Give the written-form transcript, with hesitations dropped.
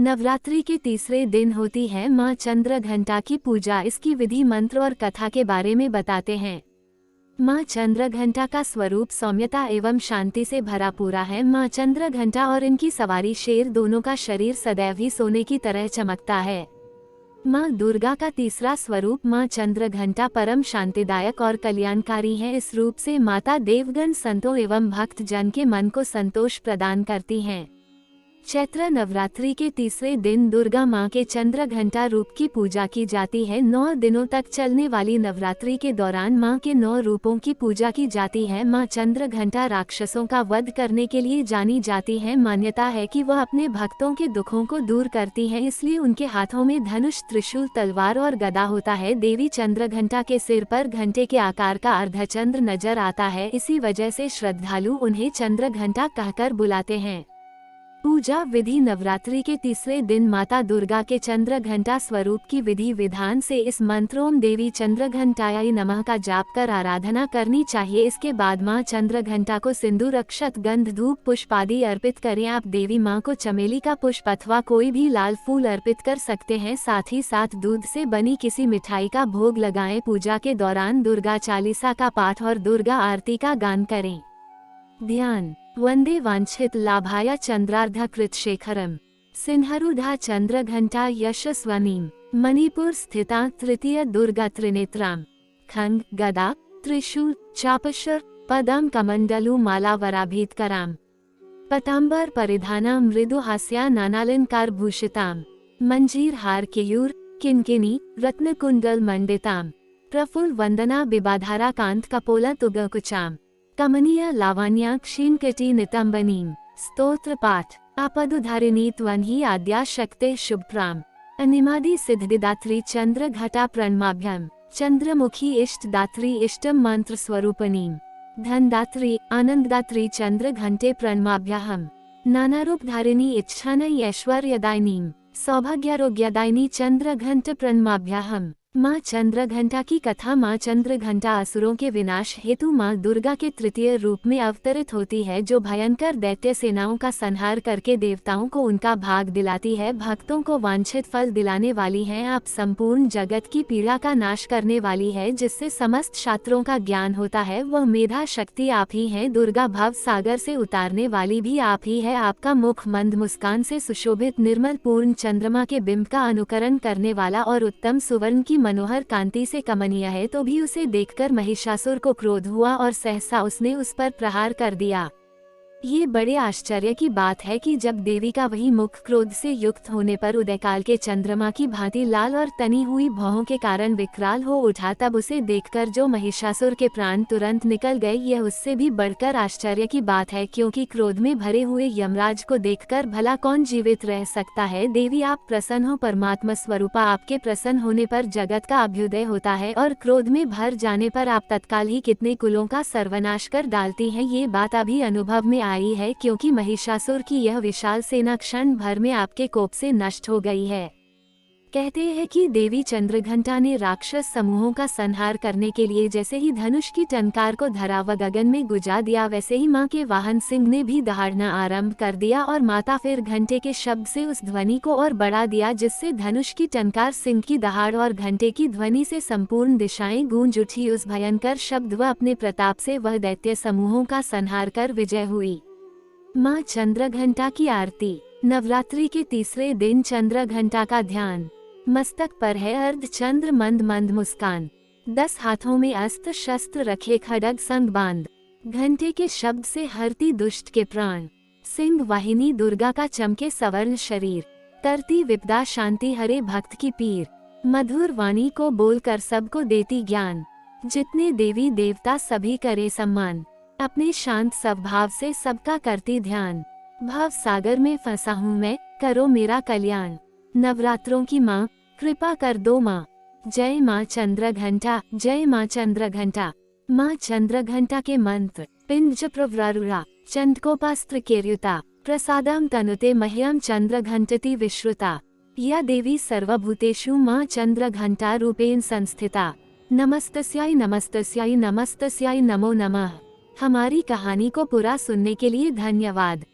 नवरात्रि के तीसरे दिन होती है माँ चंद्रघंटा की पूजा। इसकी विधि, मंत्र और कथा के बारे में बताते हैं। माँ चंद्रघंटा का स्वरूप सौम्यता एवं शांति से भरा पूरा है। माँ चंद्रघंटा और इनकी सवारी शेर, दोनों का शरीर सदैव ही सोने की तरह चमकता है। माँ दुर्गा का तीसरा स्वरूप माँ चंद्रघंटा परम शांतिदायक और कल्याणकारी है। इस रूप से माता देवगण, संतों एवं भक्त जन के मन को संतोष प्रदान करती हैं। चैत्र नवरात्रि के तीसरे दिन दुर्गा माँ के चंद्रघंटा रूप की पूजा की जाती है। 9 दिनों तक चलने वाली नवरात्रि के दौरान माँ के 9 रूपों की पूजा की जाती है। माँ चंद्रघंटा राक्षसों का वध करने के लिए जानी जाती है। मान्यता है कि वह अपने भक्तों के दुखों को दूर करती हैं, इसलिए उनके हाथों में धनुष, त्रिशूल, तलवार और गदा होता है। देवी चंद्रघंटा के सिर पर घंटे के आकार का अर्धचंद्र नजर आता है। इसी वजह से श्रद्धालु उन्हें चंद्रघंटा कहकर बुलाते हैं। पूजा विधि। नवरात्रि के तीसरे दिन माता दुर्गा के चंद्रघंटा स्वरूप की विधि विधान से इस मंत्र ओम देवी चंद्रघंटाय नमः का जाप कर आराधना करनी चाहिए। इसके बाद माँ चंद्रघंटा को सिंदूर, अक्षत, गंध, धूप, पुष्प आदि अर्पित करें। आप देवी माँ को चमेली का पुष्प अथवा कोई भी लाल फूल अर्पित कर सकते हैं। साथ ही साथ दूध से बनी किसी मिठाई का भोग लगाएं। पूजा के दौरान दुर्गा चालीसा का पाठ और दुर्गा आरती का गान करें। ध्यान। वंदे वांछित लाभाय चंद्रार्धकृत शेखरम सिंहरूढ़ा चंद्रघंटा यशस्वनीम मणिपुर स्थिता तृतीय दुर्गा त्रिनेत्राम खंग, गदा, त्रिशूल, चापशर, पदम कमंडलु मालावराभीतकराम पतांबर परिधाना मृदु हास्या नानालंकार भूषिताम मंजीर हार केयूर किनकिनी रत्नकुंडल मंडिताम प्रफुल्ल वंदना बिबाधारा कांत कपोला तुगकुचाम कमनीय लावण्या क्षीणकटी नितंबनीम स्तोत्र पाठ। आपदुधारिणी त्वन्हि आद्या शक्ते शुभप्राम अनिमादि सिद्धिदात्री चंद्र घटा प्रणमाभ्यम चंद्रमुखी इष्ट दात्री इष्टम मंत्र स्वरूपनीम धनदात्री आनंददात्री चंद्र घंटे प्रणमाभ्याहम नानारूप धारिणी इच्छानय ऐश्वर्यदायिनीम सौभाग्यारोग्यदायिनी चंद्र घंट प्रणमाभ्याहम। माँ चंद्रघंटा की कथा। माँ चंद्रघंटा असुरों के विनाश हेतु माँ दुर्गा के तृतीय रूप में अवतरित होती है, जो भयंकर दैत्य सेनाओं का संहार करके देवताओं को उनका भाग दिलाती है, भक्तों को वांछित फल दिलाने वाली है। आप संपूर्ण जगत की पीड़ा का नाश करने वाली है, जिससे समस्त शास्त्रों का ज्ञान होता है। वह मेधा शक्ति आप ही है। दुर्गा भव सागर से उतारने वाली भी आप ही है। आपका मुख मंद मुस्कान से सुशोभित, निर्मल पूर्ण चंद्रमा के बिंब का अनुकरण करने वाला और उत्तम सुवर्ण की मनोहर कांति से कमनीय है। तो भी उसे देखकर महिषासुर को क्रोध हुआ और सहसा उसने उस पर प्रहार कर दिया। ये बड़े आश्चर्य की बात है कि जब देवी का वही मुख क्रोध से युक्त होने पर उदयकाल के चंद्रमा की भांति लाल और तनी हुई भौहों के कारण विकराल हो उठा, तब उसे देखकर जो महिषासुर के प्राण तुरंत निकल गए। यह उससे भी बढ़कर आश्चर्य की बात है, क्योंकि क्रोध में भरे हुए यमराज को देखकर भला कौन जीवित रह सकता है। देवी आप प्रसन्न हो। परमात्मा स्वरूपा आपके प्रसन्न होने पर जगत का अभ्युदय होता है और क्रोध में भर जाने पर आप तत्काल ही कितने कुलों का सर्वनाश कर डालती हैं। ये बात अभी अनुभव में आई है, क्योंकि महिषासुर की यह विशाल सेना क्षण भर में आपके कोप से नष्ट हो गई है। कहते हैं कि देवी चंद्रघंटा ने राक्षस समूहों का संहार करने के लिए जैसे ही धनुष की टंकार को धरा व गगन में गुजा दिया, वैसे ही मां के वाहन सिंह ने भी दहाड़ना आरंभ कर दिया और माता फिर घंटे के शब्द से उस ध्वनि को और बढ़ा दिया, जिससे धनुष की टंकार, सिंह की दहाड़ और घंटे की ध्वनि से संपूर्ण दिशाएं गूंज उठी। उस भयंकर शब्द व अपने प्रताप से वह दैत्य समूहों का संहार कर विजय हुई। माँ चंद्रघंटा की आरती। नवरात्रि के तीसरे दिन चंद्रघंटा का ध्यान। मस्तक पर है अर्धचंद्र, मंद मंद मुस्कान, 10 हाथों में अस्त्र शस्त्र रखे, खड्ग संग बांध, घंटे के शब्द से हरती दुष्ट के प्राण, सिंह वाहिनी दुर्गा का चमके सवर्ण शरीर, तरती विपदा शांति हरे भक्त की पीर, मधुर वाणी को बोलकर सबको देती ज्ञान, जितने देवी देवता सभी करे सम्मान, अपने शांत स्वभाव से सबका करती ध्यान, भव सागर में फंसा हूँ मैं, करो मेरा कल्याण, नवरात्रों की माँ कृपा कर दो माँ। जय माँ चंद्रघंटा, जय माँ चंद्रघंटा। माँ चंद्रघंटा के मंत्र। पिंज प्रवरारुरा चंदकोपास्त्र केर्युता प्रसादम तनुते मह्यम चंद्रघंटति विश्रुता। या देवी सर्वभूतेषु माँ चंद्रघंटा रूपेण संस्थिता। नमस्तस्याय नमस्तस्याय नमस्तस्याय नमो नमः। हमारी कहानी को पूरा सुनने के लिए धन्यवाद।